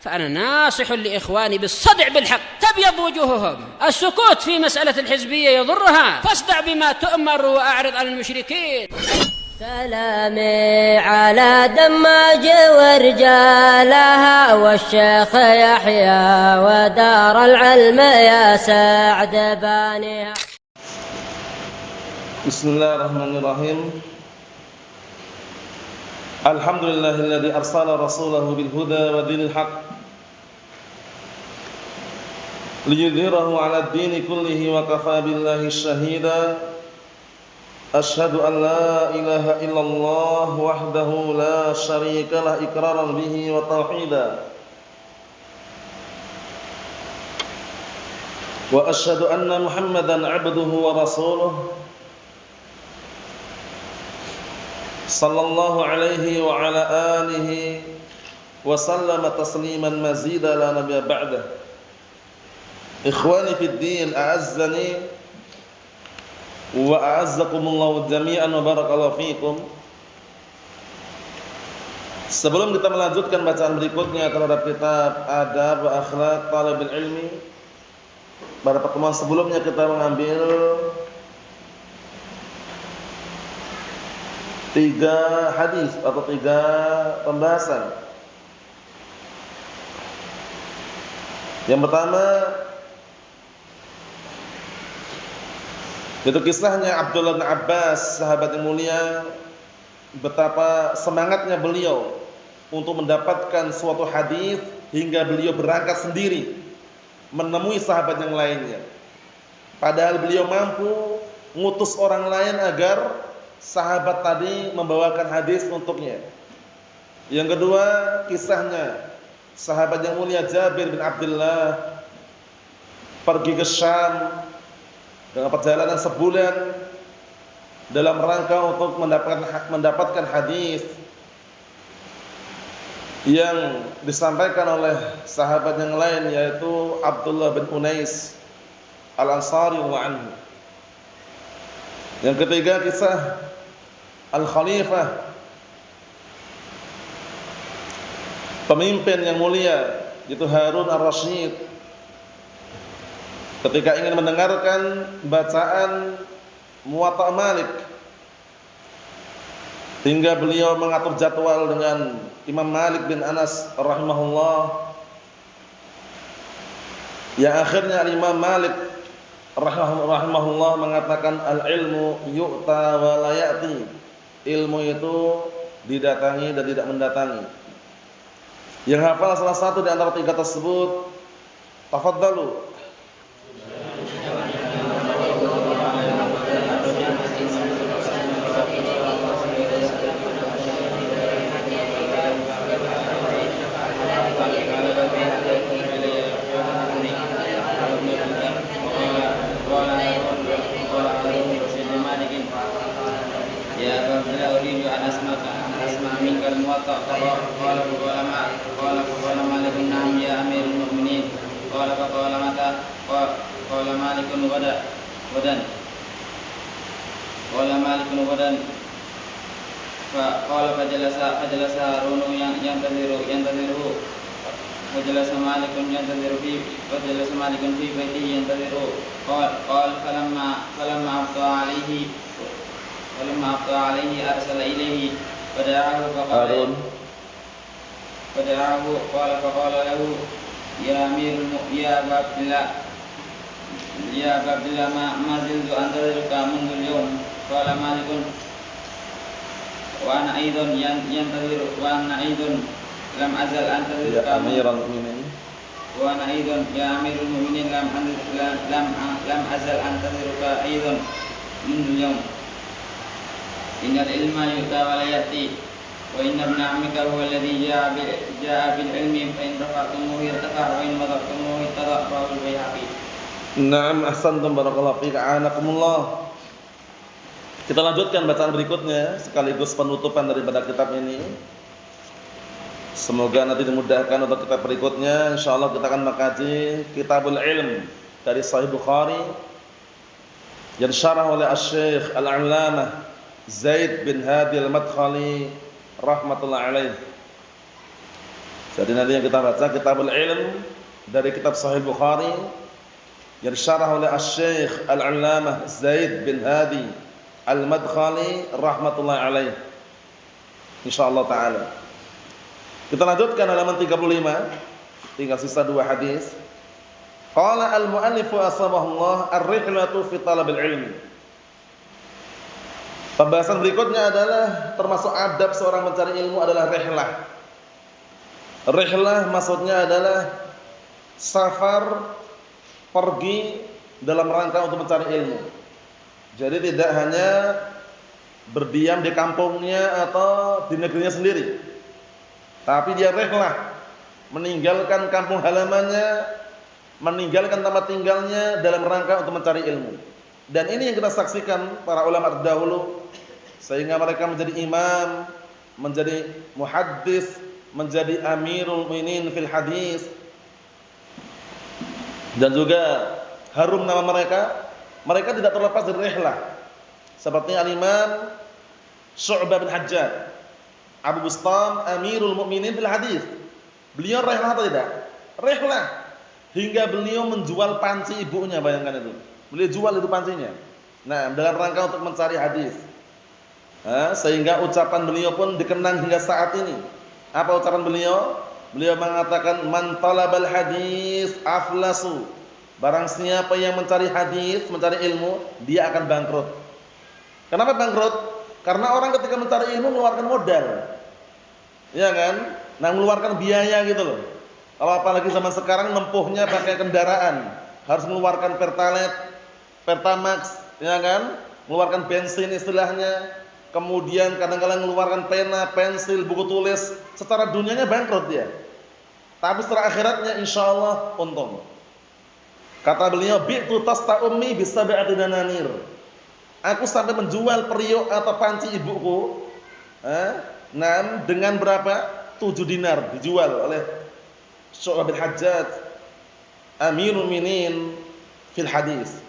فأنا ناصح لإخواني بالصدع بالحق تبيض وجوههم. السكوت في مسألة الحزبية يضرها، فاصدع بما تؤمر وأعرض عن المشركين. سلامي على دماج ورجالها والشيخ يحيى ودار العلم يا سعد بانيها. بسم الله الرحمن الرحيم. الحمد لله الذي أرسل رسوله بالهدى ودين الحق ليظهره على الدين كله وكفى بالله شهيدا. أشهد أن لا إله إلا الله وحده لا شريك له إقرارا به وتوحيدا، وأشهد أن محمدا عبده ورسوله صلى الله عليه وعلى آله وسلم تسليما مزيدا لا نبي بعده. إخواني في الدين، أعزني wa'azzakumullahu jami'an wa barakallahu fikum. Sebelum kita melanjutkan bacaan berikutnya terhadap kitab Adab wa Akhlaq Thalabil Ilmi, pada pertemuan sebelumnya kita mengambil 3 hadis atau 3 pembahasan. Yang pertama itu kisahnya Abdullah bin Abbas, sahabat yang mulia, betapa semangatnya beliau untuk mendapatkan suatu hadis hingga beliau berangkat sendiri menemui sahabat yang lainnya. Padahal beliau mampu ngutus orang lain agar sahabat tadi membawakan hadis untuknya. Yang kedua, kisahnya sahabat yang mulia Jabir bin Abdullah pergi ke Syam dengan perjalanan sebulan dalam rangka untuk mendapatkan hadis yang disampaikan oleh sahabat yang lain, yaitu Abdullah bin Unais Al-Ansari wa anhu. Yang ketiga, kisah Al-Khalifah, pemimpin yang mulia, yaitu Harun Ar-Rasyid, ketika ingin mendengarkan bacaan Muwatta Malik, hingga beliau mengatur jadwal dengan Imam Malik bin Anas rahimahullah, yang akhirnya Imam Malik rahimahullah mengatakan al-ilmu yu'ta wa la ya'ti. Ilmu itu didatangi dan tidak mendatangi. Yang hafal salah satu di antara 3 tersebut, tafadhalu. فجلس هارون ينتظره وجلس مالك في بيته ينتظره. قال فلما أفطر عليه أرسل إليه فدعاه فقال له يا أبا عبد الله ما زلت أنتظرك منذ اليوم. قال مالك وأنا أيضا لم أزل أنتظرك يا أمير المؤمنين. وأنا أيضا يا أمير المؤمنين لم أزل أنتظرك أيضا منذ اليوم. إن العلم يؤتى ولا يأتي وإن ابن عمك هو الذي جاء بالعلم فإن رفعتموه ارتفع وإن وضعتموه اتضع. رواه البيهقي. Naam, ahsantum barakallahu fiik, a'anakumullah. Kita lanjutkan bacaan berikutnya sekaligus penutupan daripada kitab ini. Semoga nanti dimudahkan untuk kitab berikutnya. Insyaallah kita akan mengkaji Kitabul Ilm dari Sahih Bukhari yang disyarah oleh Asy-Syaikh Al-'Allamah Zaid bin Hadi Al-Madkhali rahmatullah alaih. Jadi nanti yang kita baca Kitabul Ilm dari kitab Sahih Bukhari yang disyarah oleh Asy-Syaikh Al-'Allamah Zaid bin Hadi Al-Madkhali rahimatullah alaih. Insyaallah taala. Kita lanjutkan halaman 35. Tinggal sisa 2 hadis. Qala al-mu'allif asbahullah ar-rihlatu fi talabil ilmi. Pembahasan berikutnya adalah termasuk adab seorang mencari ilmu adalah rihlah. Rihlah maksudnya adalah safar, pergi dalam rangka untuk mencari ilmu. Jadi tidak hanya berdiam di kampungnya atau di negerinya sendiri, tapi dia rihlah, meninggalkan kampung halamannya, meninggalkan tempat tinggalnya dalam rangka untuk mencari ilmu. Dan ini yang kita saksikan para ulama terdahulu, sehingga mereka menjadi imam, menjadi muhaddis, menjadi amirul mu'minin fil hadis, dan juga harum nama mereka. Mereka tidak terlepas dari rihlah. Seperti al-Imam Syu'bah bin Hajjaj, Abu Bustam amirul mu'minin fil hadis. Beliau rihlah atau tidak? Rihlah. Hingga beliau menjual panci ibunya, bayangkan itu. Beliau jual itu pancinya. Nah, dalam rangka untuk mencari hadis. Sehingga ucapan beliau pun dikenang hingga saat ini. Apa ucapan beliau? Beliau mengatakan man talabal hadis aflasu. Barang siapa yang mencari hadis, mencari ilmu, dia akan bangkrut. Kenapa bangkrut? Karena orang ketika mencari ilmu mengeluarkan modal. Ya kan? Nah, mengeluarkan biaya gitu loh. Kalau apalagi zaman sekarang nempuhnya pakai kendaraan, harus mengeluarkan Pertalite, Pertamax, ya kan? Mengeluarkan bensin istilahnya. Kemudian kadang-kadang mengeluarkan pena, pensil, buku tulis. Secara dunianya bangkrut dia. Tapi secara akhiratnya insyaallah untung. Kata beliau, bi'tu tasta ummi bisab'ati dananir. Aku sampai menjual periuk atau panci ibuku, dengan berapa? 7 dinar dijual oleh Syu'bah bin Hajjaj, amirul mu'minin fil hadis.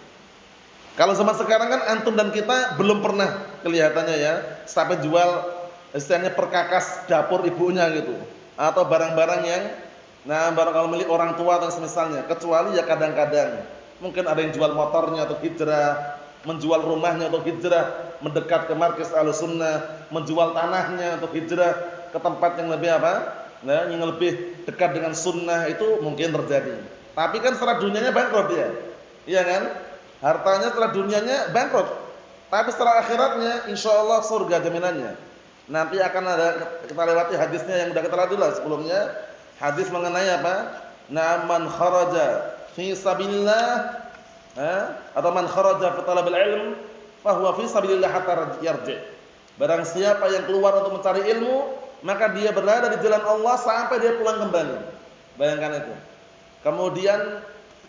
Kalau zaman sekarang kan antum dan kita belum pernah kelihatannya ya sampai jual istilahnya perkakas dapur ibunya gitu, atau barang-barang yang barang kalau milik orang tua dan semisalnya, kecuali ya kadang-kadang mungkin ada yang jual motornya atau hijrah, menjual rumahnya untuk hijrah, mendekat ke markas Ahlussunnah, menjual tanahnya untuk hijrah ke tempat yang lebih yang lebih dekat dengan sunnah, itu mungkin terjadi. Tapi kan setelah dunianya bangkrut dia. Iya kan? Hartanya setelah dunianya bangkrut. Tapi setelah akhiratnya insyaallah surga jaminannya. Nanti akan ada, kita lewati hadisnya yang sudah kita lalui sebelumnya. Hadis mengenai apa? Man kharaja fi sabilillah, atau man kharaja fi talabil ilm fa huwa fi sabilillah hatta yarji'. Barang siapa yang keluar untuk mencari ilmu, maka dia berada di jalan Allah sampai dia pulang kembali. Bayangkan itu. Kemudian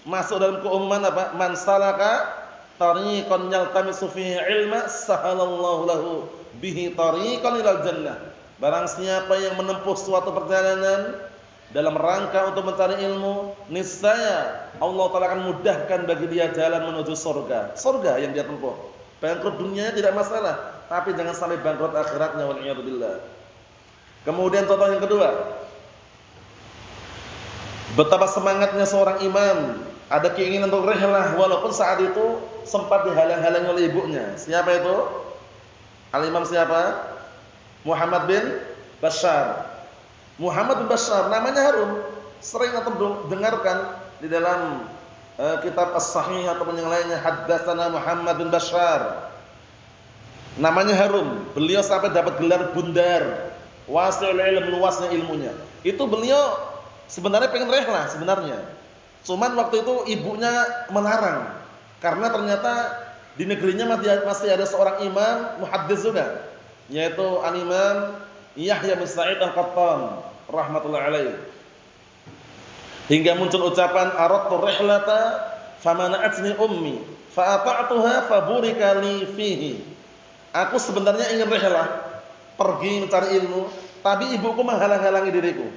masuk dalam keumuman apa? Man salaka tariqan yaltamisu fihi ilma sahalallahu lahu bihi tariqan ilal jannah. Barang siapa yang menempuh suatu perjalanan dalam rangka untuk mencari ilmu, niscaya Allah Ta'ala akan mudahkan bagi dia jalan menuju surga. Surga yang dia tempuh. Bangkrut dunianya tidak masalah, tapi jangan sampai bangkrut akhiratnya, wal'iyadzubillah. Kemudian contoh yang kedua, betapa semangatnya seorang imam, ada keinginan untuk rihlah walaupun saat itu sempat dihalang-halangi oleh ibunya. Siapa itu? Al-Imam siapa? Muhammad bin Bashar. Muhammad bin Bashar namanya harum, sering antum dengarkan di dalam kitab As-Sahih ataupun yang lainnya. Haddatsana Muhammad bin Bashar. Namanya harum. Beliau sampai dapat gelar bundar, wasi'ul ilm, luasnya ilmunya. Itu beliau sebenarnya pengen rihlah sebenarnya. Cuman waktu itu ibunya melarang karena ternyata di negerinya masih ada seorang imam muhaddits juga, yaitu al-Imam Yahya bin Sa'id Al-Qattan rahmatullah alaih. Hingga muncul ucapan aradtu rihlata famana'atni ummi fa ata'tuha faburika li fihi. Aku sebenarnya ingin rihlah, pergi mencari ilmu, tapi ibuku menghalang-halangi diriku.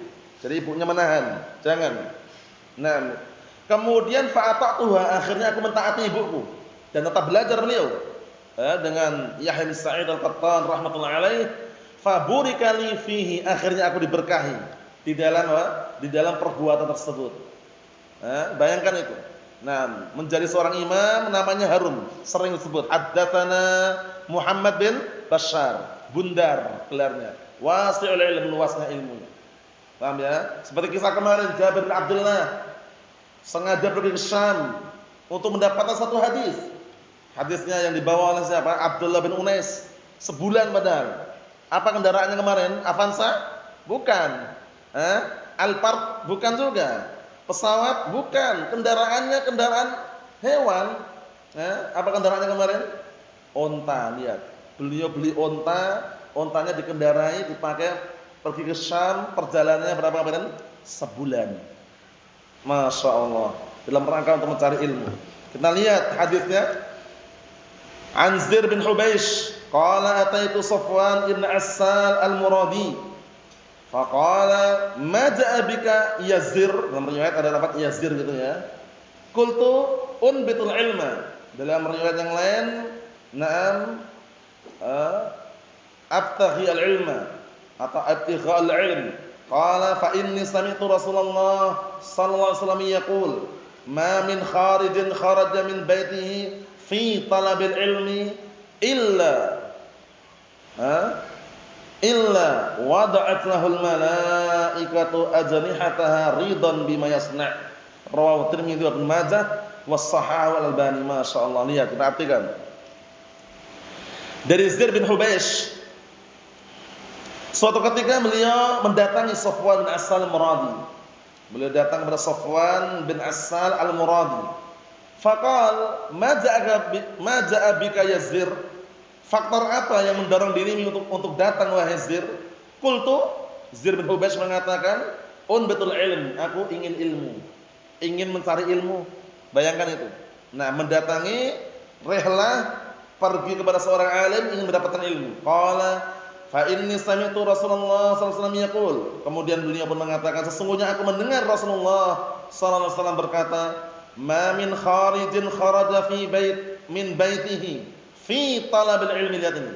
Jadi ibunya menahan, jangan. Nah, kemudian fa ata'tuha, akhirnya aku mentaati ibuku dan tetap belajar beliau dengan Yahya bin Sa'id Al-Qattan rahmatullah alaih. Faburika li fihi, akhirnya aku diberkahi. di dalam apa? Di dalam perbuatan tersebut. Bayangkan itu. Nah, menjadi seorang imam namanya harum, sering disebut haddatsana Muhammad bin Bashar, Bundar gelarnya. Wasi'ul ilm, luasnya ilmunya. Paham ya? Seperti kisah kemarin Jabir bin Abdullah sengaja pergi ke Syam untuk mendapatkan satu hadis. Hadisnya yang dibawa oleh siapa? Abdullah bin Unais. Sebulan padahal. Apa kendaraannya kemarin? Avanza? Bukan. Alphard? Bukan juga. Pesawat? Bukan. Kendaraannya kendaraan hewan. Apa kendaraannya kemarin? Onta. Lihat. Beliau beli onta. Ontanya dikendarai, dipakai pergi ke Syam. Perjalanannya berapa kemarin? Sebulan. Masya Allah. Dalam rangka untuk mencari ilmu. Kita lihat hadisnya. Anzir bin Hubeish qala ataitu Safwan ibn Assal al-Muradi faqala ma ja'a bika yazir. Dalam riwayat ada lafaz yazir gitu ya. Qultu unbitul ilma. Dalam riwayat yang lain na'am abtaghi al-ilma atau abtigha al-ilm. Qala fa inni sami'tu Rasulullah sallallahu alaihi wasallam yaqul ma min kharijin kharaja min baitihi fi talabil ilmi illa wada'at lahul malaikatu ajnihataha ridan bima yasna'. Rawahu Tirmidzi wa Ibnu Majah was Shahahu al-Albani. Masyaallah. Lihat, perhatikan. Dari Zaid bin Hubeish, suatu ketika beliau mendatangi Safwan bin Assal al-Muradi. Beliau datang kepada Safwan bin Assal al-Muradi. Faqal ma ja'a bika yazir. Faktor apa yang mendorong dirimu untuk datang wahai Zir? Qultu, Zir bin Hubeish mengatakan, unbatul ilm, aku ingin ilmu. Ingin mencari ilmu. Bayangkan itu. Nah, mendatangi rihlah pergi kepada seorang alim ingin mendapatkan ilmu. Qala fa inni sami'tu Rasulullah sallallahu alaihi wasallam yaqul. Kemudian beliau pun mengatakan, sesungguhnya aku mendengar Rasulullah sallallahu alaihi wasallam berkata, ma min kharijin kharaja fi min baitihi fi talabil ilmi. Lihat ini.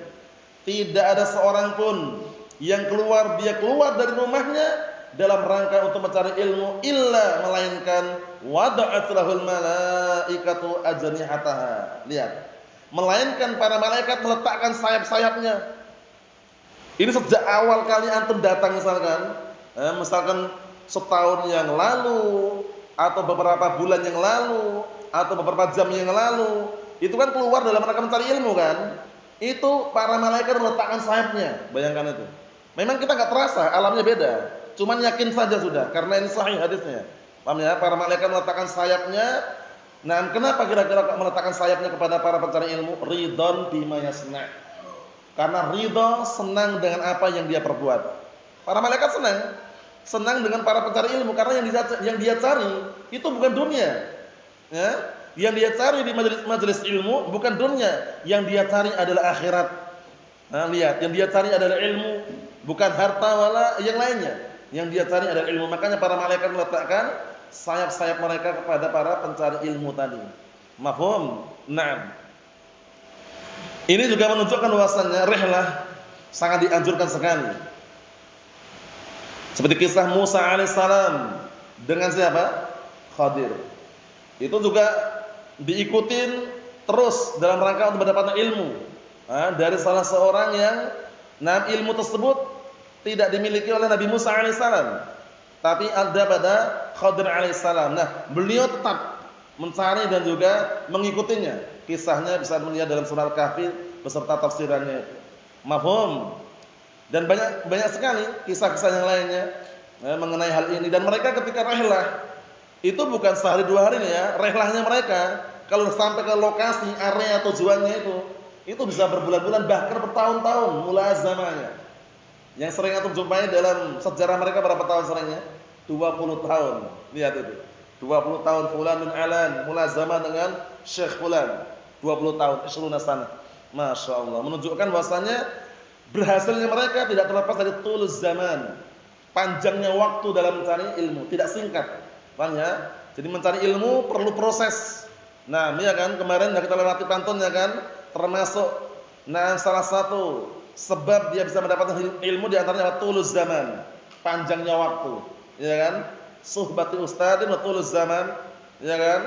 Tidak ada seorang pun yang keluar dari rumahnya dalam rangka untuk mencari ilmu illa melainkan wada'at lahul malaikatu ajnihataha. Lihat. Melainkan para malaikat meletakkan sayap-sayapnya. Ini sejak awal kali antum datang misalkan setahun yang lalu atau beberapa bulan yang lalu atau beberapa jam yang lalu, itu kan keluar dalam rangka mencari ilmu kan? Itu para malaikat meletakkan sayapnya. Bayangkan itu. Memang kita enggak terasa, alamnya beda. Cuman yakin saja sudah karena ini sahih hadisnya. Paham ya? Para malaikat meletakkan sayapnya. Nah, kenapa kira-kira meletakkan sayapnya kepada para pencari ilmu? Ridon bima yasna'. Karena ridho, senang dengan apa yang dia perbuat. Para malaikat senang dengan para pencari ilmu karena yang dia cari itu bukan dunia. Ya? Yang dia cari di majelis ilmu bukan dunia, yang dia cari adalah akhirat. Nah, lihat, yang dia cari adalah ilmu, bukan harta wala yang lainnya. Yang dia cari adalah ilmu. Makanya para malaikat meletakkan sayap-sayap mereka kepada para pencari ilmu tadi. Mafhum? Naam. Ini juga menunjukkan bahwasannya rihlah sangat dianjurkan sekali. Seperti kisah Musa alaihissalam dengan siapa? Khadir. Itu juga diikutin terus dalam rangka untuk mendapatkan ilmu. Dari salah seorang yang ilmu tersebut tidak dimiliki oleh Nabi Musa alaihissalam, tapi ada pada Khadir alaihissalam. Nah, beliau tetap mencari dan juga mengikutinya. Kisahnya bisa melihat dalam surah Al-Kahfi beserta tafsirannya. Mafhum? Dan banyak sekali kisah-kisah yang lainnya mengenai hal ini. Dan mereka ketika rihlah itu bukan sehari dua hari ya. Rihlahnya mereka kalau sampai ke lokasi area tujuannya itu bisa berbulan-bulan bahkan bertahun-tahun mulazamahnya. Yang sering antum jumpai dalam sejarah mereka berapa tahun seringnya? 20 tahun. Lihat itu. 20 tahun fulan bin alan mulazamah dengan Syekh fulan. 20 tahun, 20 sana. Masya Allah. Menunjukkan bahwasanya berhasilnya mereka tidak terlepas dari tulus zaman. Panjangnya waktu dalam mencari ilmu, tidak singkat. Paham ya? Jadi mencari ilmu perlu proses. Nah, ya kan kemarin kita lewati pantunnya kan, termasuk salah satu sebab dia bisa mendapatkan ilmu di antaranya tulus zaman. panjangnya waktu, ya kan? Suhbati ustadin wa tuluz zaman, ya kan?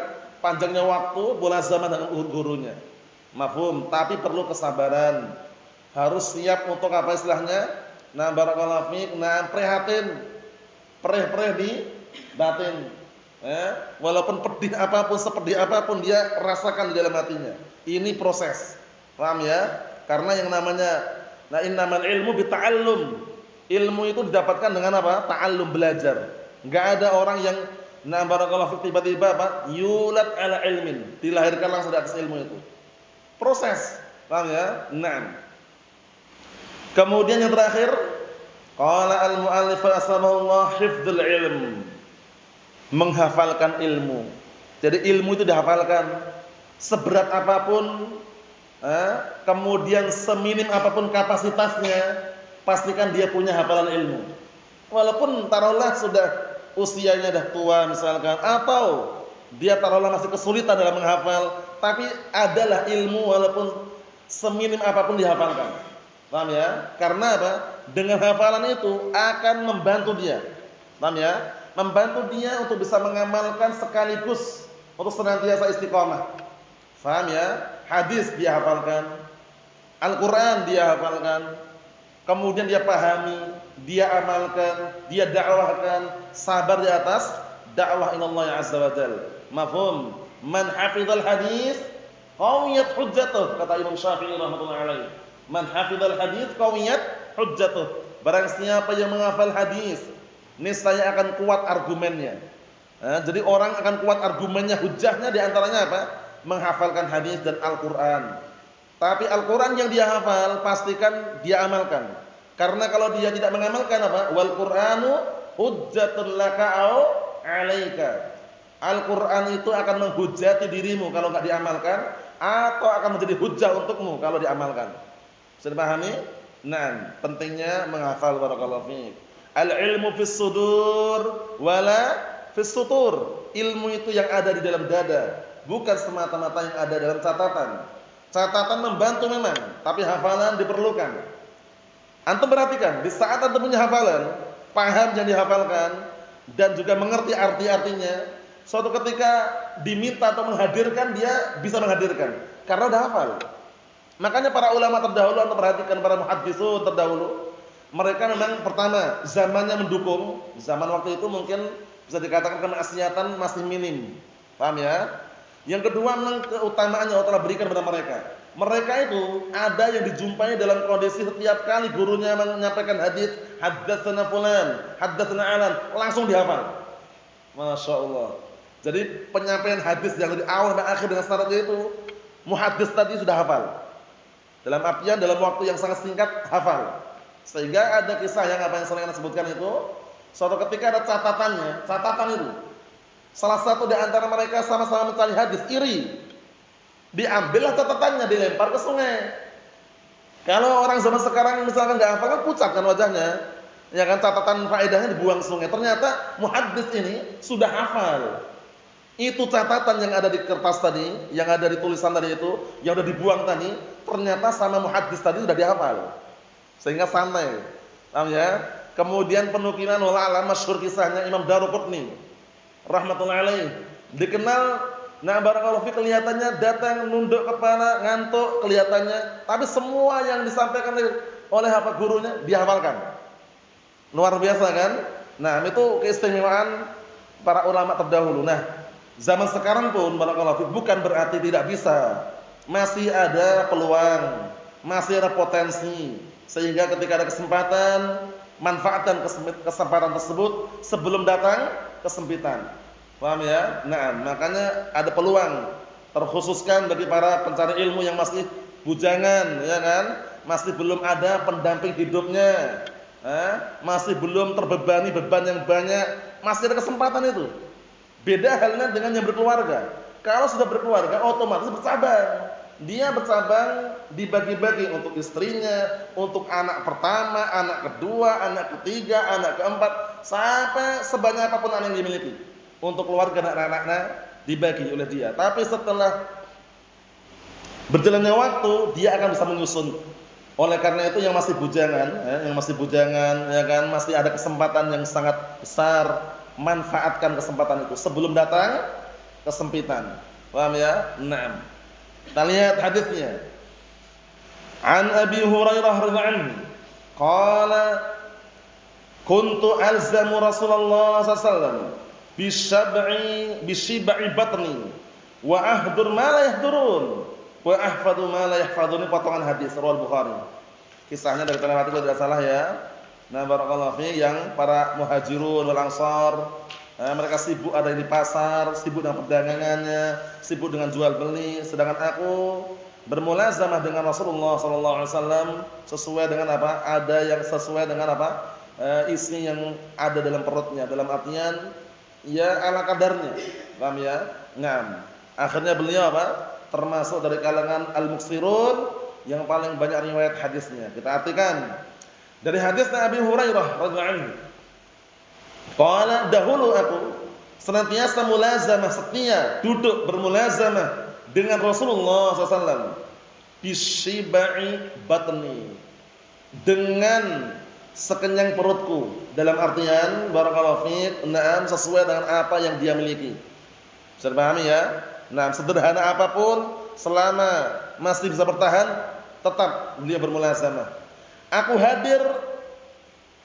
Panjangnya waktu, bola zaman dengan gurunya. Mafhum, tapi perlu kesabaran. Harus siap untuk apa istilahnya? Nah, barakallahu fiik, nah prihatin. Perih-perih di batin. Walaupun pedih apapun, sepedih apapun dia rasakan di dalam hatinya. Ini proses. Paham ya? Karena yang namanya innamal ilmu bita'allum. Ilmu itu didapatkan dengan apa? Ta'allum, belajar. Enggak ada orang yang barakallahu fiik tiba-tiba yulad ala ilmin, dilahirkan langsung di atas ilmu itu. Proses. Paham ya? Naam. Kemudian yang terakhir, qala al-mu'allif asbahullah hifdzul ilm. Menghafalkan ilmu. Jadi ilmu itu dihafalkan seberat apapun, kemudian seminim apapun kapasitasnya, pastikan dia punya hafalan ilmu. Walaupun taruhlah sudah usianya dah tua misalkan, atau dia taruhlah masih kesulitan dalam menghafal, tapi adalah ilmu walaupun seminim apapun dihafalkan. Paham ya? Karena apa? Dengan hafalan itu akan membantu dia. Paham ya? Membantu dia untuk bisa mengamalkan sekaligus untuk senantiasa istiqamah. Paham ya? Hadis dia hafalkan, Al-Quran dia hafalkan, kemudian dia pahami, dia amalkan, dia dakwahkan, sabar di atas dakwah ilallah azza wa jalla. Mafhum? Man hafizal hadis qawiyat hujjatuh, kata Imam Syafi'i rahmatullahi alaihi. Man hafizal hadis qawiyat hujjatuh. Barang siapa yang menghafal hadis, niscaya akan kuat argumennya. Jadi orang akan kuat argumennya, hujahnya di antaranya apa? Menghafalkan hadis dan Al-Quran. Tapi Al-Quran yang dia hafal pastikan dia amalkan. Karena kalau dia tidak mengamalkan apa? Wal Qur'anu hujjatul laka au 'alaika. Al-Quran itu akan menghujati dirimu kalau enggak diamalkan, atau akan menjadi hujah untukmu kalau diamalkan. Bisa dipahami? Nah, pentingnya menghafal, barakallahu fiik. Al-ilmu fis sudur wala fis sutur. Ilmu itu yang ada di dalam dada, bukan semata-mata yang ada dalam catatan. Catatan membantu memang, tapi hafalan diperlukan. Antum perhatikan, di saat antum punya hafalan, paham yang dihafalkan dan juga mengerti arti-artinya, suatu ketika diminta atau menghadirkan, dia bisa menghadirkan karena udah hafal. Makanya para ulama terdahulu, antum perhatikan para muhaddisun terdahulu, mereka memang pertama zamannya mendukung. Zaman waktu itu mungkin bisa dikatakan kemaksiatan masih minim. Paham ya? Yang kedua memang keutamaannya Allah telah berikan kepada mereka. Mereka itu ada yang dijumpai dalam kondisi setiap kali gurunya menyampaikan hadis, haddatsana fulan, haddatsana alan, langsung dihafal. Masya Allah. Jadi penyampaian hadis yang dari awal sampai akhir dengan syaratnya itu, muhaddis tadi sudah hafal. Dalam artian dalam waktu yang sangat singkat hafal. Sehingga ada kisah yang apa yang sering saya sebutkan itu, suatu ketika ada catatannya, catatan itu. Salah satu di antara mereka sama-sama mencari hadis, iri. Diambillah catatannya, dilempar ke sungai. Kalau orang zaman sekarang misalkan enggak hafal kan pucat kan wajahnya. Ya kan, catatan faedahnya dibuang sungai. Ternyata muhaddis ini sudah hafal. Itu catatan yang ada di kertas tadi, yang ada di tulisan tadi itu, yang sudah dibuang tadi, ternyata sama muhaddis tadi sudah dihafal. Sehingga santai. Paham ya? Kemudian penukilan ulama masyhur kisahnya Imam Daruqutni rahmatullahi alaih. Dikenal barakallahu fi, kelihatannya datang nunduk kepala, ngantuk kelihatannya, tapi semua yang disampaikan oleh apa gurunya dihafalkan. Luar biasa kan? Nah, itu keistimewaan para ulama terdahulu. Nah, zaman sekarang pun barakallahu fi bukan berarti tidak bisa. Masih ada peluang, masih ada potensi. Sehingga ketika ada kesempatan, manfaatkan kesempatan tersebut sebelum datang kesempitan. Paham ya? Nah, makanya ada peluang terkhususkan bagi para pencari ilmu yang masih bujangan, ya kan? Masih belum ada pendamping hidupnya, masih belum terbebani beban yang banyak, masih ada kesempatan itu. Beda halnya dengan yang berkeluarga. Kalau sudah berkeluarga, otomatis bercabang. Dia bercabang, dibagi-bagi untuk istrinya, untuk anak pertama, anak kedua, anak ketiga, anak keempat, sampai sebanyak apapun anak yang dimiliki. Untuk keluarga dan anak-anaknya dibagi oleh dia. Tapi setelah berjalannya waktu, dia akan bisa menyusun Oleh karena itu yang masih bujangan, ya kan, masih ada kesempatan yang sangat besar, manfaatkan kesempatan itu sebelum datang kesempitan. Paham ya? Naam. Kita lihat hadisnya. An Abi Hurairah radhiyallahu anhu, qala kuntu alzamu Rasulullah sallallahu alaihi wasallam bisyib'i batni wa ahdur ma la yahdurun wa ahfadu ma la yahfadun. Potongan hadis riwayat Bukhari. Kisahnya dari dalam hadis tidak salah ya. Nah, barakallahu fi, yang para muhajirun wal ansar, mereka sibuk ada di pasar, sibuk dengan perdagangannya, sibuk dengan jual beli, sedangkan aku bermulazamah dengan Rasulullah sallallahu alaihi wasallam sesuai dengan apa? Ada yang sesuai dengan apa? Isi yang ada dalam perutnya, dalam artian ya ala kadarnya. Paham ya? Ngam. Akhirnya beliau apa? Termasuk dari kalangan al-muksirun yang paling banyak riwayat hadisnya. Kita artikan dari hadis Abi Hurairah radhiyallahu anhu. Qala, dahulu aku senantiasa mulazamah, setia duduk bermulazamah dengan Rasulullah SAW bisyibai batni, dengan sekenyang perutku, dalam artian barakallahu fiik, na'am, sesuai dengan apa yang dia miliki. Bisa dipahami ya? Nah, sederhana apapun selama masih bisa bertahan, tetap beliau bermulazamah. Aku hadir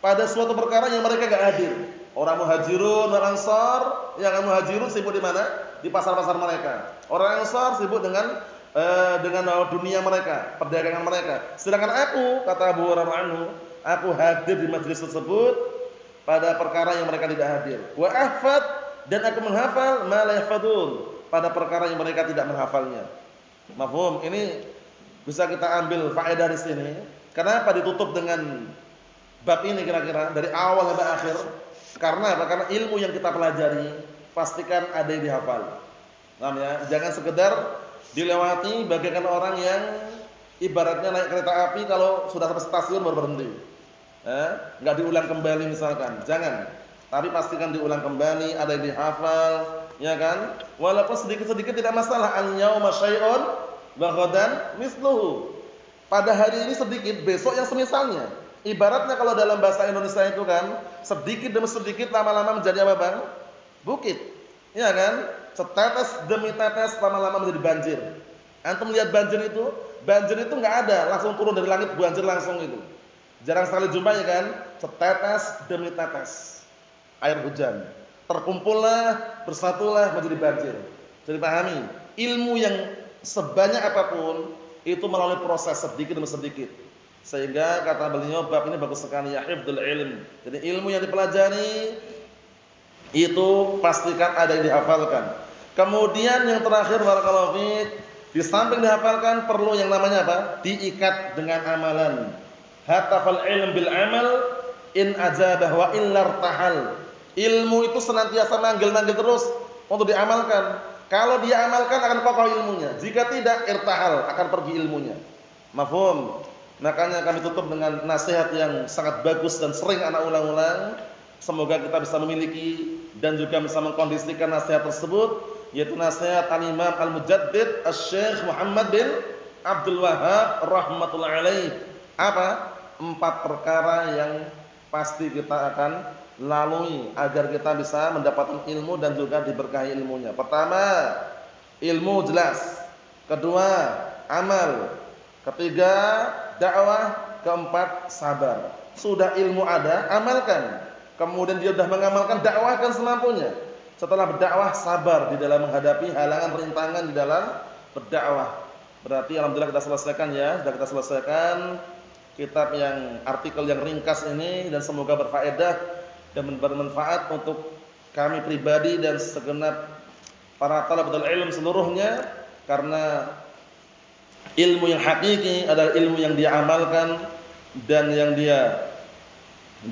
pada suatu perkara yang mereka enggak hadir. Orang muhajirun dan ansar, yang muhajirun sibuk di mana? Di pasar-pasar mereka. Orang ansar sibuk dengan dunia mereka, perdagangan mereka. Sedangkan aku, kata Abu Hurairah anhu, aku hadir di majelis tersebut pada perkara yang mereka tidak hadir. Wa ahfad, dan aku menghafal ma la yahfadun, pada perkara yang mereka tidak menghafalnya. Mafhum? Ini bisa kita ambil faedah di sini. Kenapa ditutup dengan bab ini kira-kira dari awal sampai akhir? Karena apa? Karena ilmu yang kita pelajari pastikan ada yang dihafal. Paham ya? Jangan sekedar dilewati bagaikan orang yang ibaratnya naik kereta api, kalau sudah sampai stasiun baru berhenti. Enggak diulang kembali misalkan. Jangan. Tapi pastikan diulang kembali, ada yang dihafal, ya kan? Walaupun sedikit-sedikit tidak masalah. Al-yauma syai'un wa ghadan misluhu. Pada hari ini sedikit, besok yang semisalnya. Ibaratnya kalau dalam bahasa Indonesia itu kan, sedikit demi sedikit lama-lama menjadi apa, Bang? Bukit. Ya kan? Setetes demi tetes lama-lama menjadi banjir. Antum lihat banjir itu enggak ada langsung turun dari langit banjir langsung itu. Jarang sekali jumpa ya kan? Setetes demi tetes air hujan. Terkumpullah, bersatulah menjadi banjir. Jadi pahami, ilmu yang sebanyak apapun itu melalui proses sedikit demi sedikit. Sehingga kata beliau, bab ini bagus sekali ya, hifdzul ilm. Jadi ilmu yang dipelajari itu pastikan ada yang dihafalkan. Kemudian yang terakhir barakallahu fiik, di samping dihafalkan perlu yang namanya apa? Diikat dengan amalan. Hatafal ilm bil amal in ajabah wa illartahal. Ilmu itu senantiasa manggil-manggil terus untuk diamalkan. Kalau dia amalkan akan kokoh ilmunya. Jika tidak, irtahal, akan pergi ilmunya. Mafhum? Makanya kami tutup dengan nasihat yang sangat bagus dan sering anak ulang-ulang. Semoga kita bisa memiliki dan juga bisa mengkondisikan nasihat tersebut, yaitu nasihat Al-Imam Al-Mujaddid Asy-Syaikh Muhammad bin Abdul Wahhab rahmatullahi alaih. Apa? 4 perkara yang pasti kita akan lalui agar kita bisa mendapatkan ilmu dan juga diberkahi ilmunya. Pertama, ilmu jelas. Kedua, amal. Ketiga, dakwah. Keempat, sabar. Sudah ilmu ada, amalkan. Kemudian dia sudah mengamalkan, dakwahkan semampunya. Setelah berdakwah, sabar di dalam menghadapi halangan rintangan di dalam berdakwah. Berarti alhamdulillah kita selesaikan ya, sudah kita selesaikan kitab yang artikel yang ringkas ini, dan semoga berfaedah dan bermanfaat untuk kami pribadi dan segenap para talabatul ilm seluruhnya, karena ilmu yang hakiki adalah ilmu yang dia amalkan dan yang dia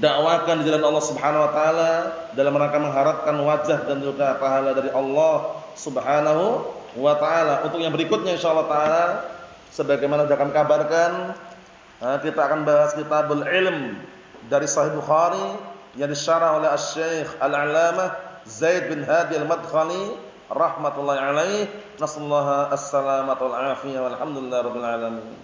dakwakan di jalan Allah Subhanahu wa taala dalam rangka mengharapkan wajah dan juga pahala dari Allah Subhanahu wa taala. Untuk yang berikutnya insyaallah taala sebagaimana sudah kami kabarkan, kita akan bahas kitabul ilm dari Sahih Bukhari yang disyarah oleh Asy-Syaikh Al-'Allamah Zaid bin Hadi Al-Madkhali rahmatullahi alaih. Nasallahu as-salamata wal afiyah walhamdulillahirabbil alamin.